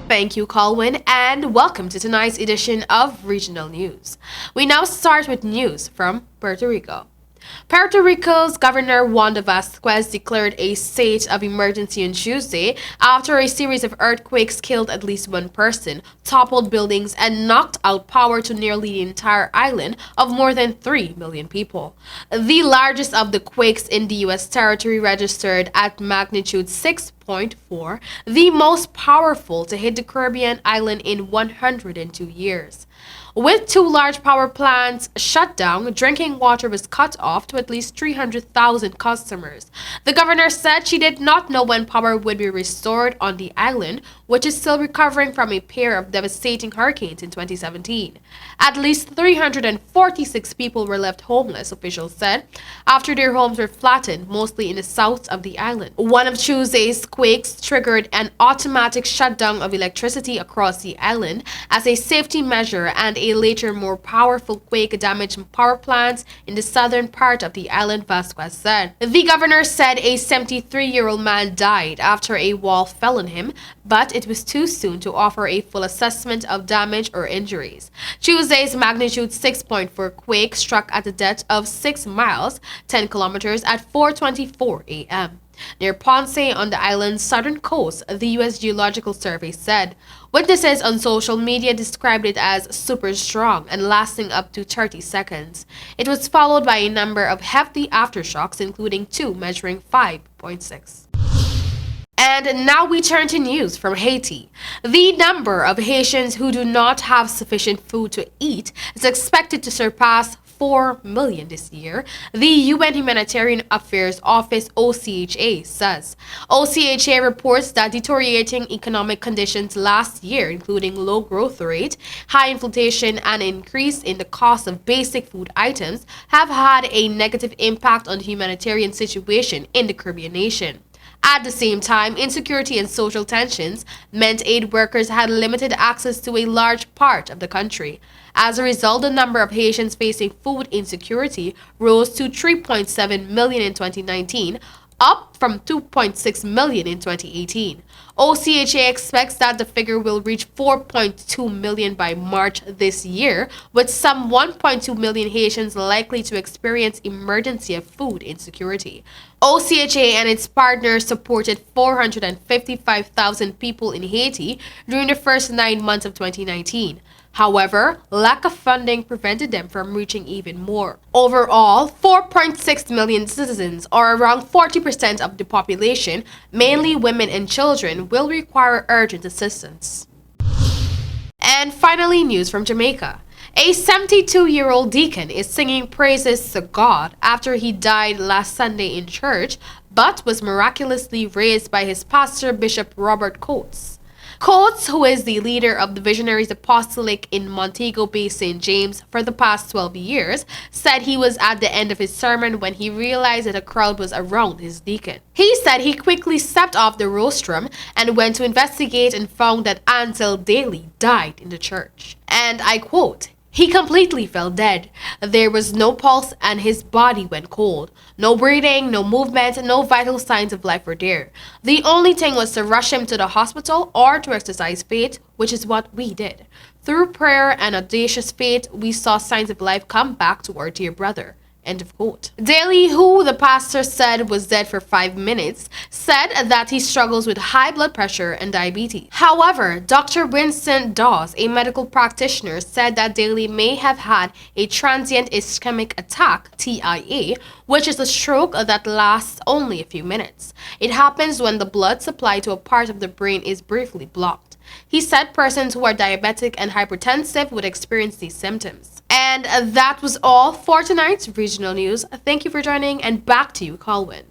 Thank you, Colwyn, and welcome to tonight's edition of Regional News. We now start with news from Puerto Rico. Puerto Rico's Governor Wanda Vasquez declared a state of emergency on Tuesday after a series of earthquakes killed at least one person, toppled buildings, and knocked out power to nearly the entire island of more than 3 million people. The largest of the quakes in the U.S. territory registered at magnitude 6.4, the most powerful to hit the Caribbean island in 102 years. With two large power plants shut down, drinking water was cut off to at least 300,000 customers. The governor said she did not know when power would be restored on the island, which is still recovering from a pair of devastating hurricanes in 2017. At least 346 people were left homeless, officials said, after their homes were flattened, mostly in the south of the island. One of Tuesday's quakes triggered an automatic shutdown of electricity across the island as a safety measure, and a later more powerful quake damaged power plants in the southern part of the island, Vasquez said. The governor said a 73-year-old man died after a wall fell on him, but it was too soon to offer a full assessment of damage or injuries. Tuesday's magnitude 6.4 quake struck at a depth of 6 miles, 10 kilometers at 4:24 a.m. near Ponce on the island's southern coast, the U.S. Geological Survey said. Witnesses on social media described it as super strong and lasting up to 30 seconds. It was followed by a number of hefty aftershocks, including two measuring 5.6. And now we turn to news from Haiti. The number of Haitians who do not have sufficient food to eat is expected to surpass 4 million this year, the UN Humanitarian Affairs Office OCHA says. OCHA reports that deteriorating economic conditions last year, including low growth rate, high inflation, and an increase in the cost of basic food items, have had a negative impact on the humanitarian situation in the Caribbean nation. At the same time, insecurity and social tensions meant aid workers had limited access to a large part of the country. As a result, the number of Haitians facing food insecurity rose to 3.7 million in 2019, up from 2.6 million in 2018. OCHA expects that the figure will reach 4.2 million by March this year, with some 1.2 million Haitians likely to experience emergency of food insecurity. OCHA and its partners supported 455,000 people in Haiti during the first 9 months of 2019. However, lack of funding prevented them from reaching even more. Overall, 4.6 million citizens, or around 40% of the population, mainly women and children, will require urgent assistance. And finally, news from Jamaica. A 72-year-old deacon is singing praises to God after he died last Sunday in church, but was miraculously raised by his pastor, Bishop Robert Coates. Coates, who is the leader of the Visionaries Apostolic in Montego Bay, St. James for the past 12 years, said he was at the end of his sermon when he realized that a crowd was around his deacon. He said he quickly stepped off the rostrum and went to investigate and found that Ansel Daly died in the church. And I quote, "He completely fell dead. There was no pulse and his body went cold. No breathing, no movement, no vital signs of life were there. The only thing was to rush him to the hospital or to exercise faith, which is what we did. Through prayer and audacious faith, we saw signs of life come back to our dear brother." End of quote. Daly, who the pastor said was dead for 5 minutes, said that he struggles with high blood pressure and diabetes. However, Dr. Winston Dawes, a medical practitioner, said that Daly may have had a transient ischemic attack, TIA, which is a stroke that lasts only a few minutes. It happens when the blood supply to a part of the brain is briefly blocked. He said persons who are diabetic and hypertensive would experience these symptoms. And that was all for tonight's regional news. Thank you for joining, and back to you, Colwyn.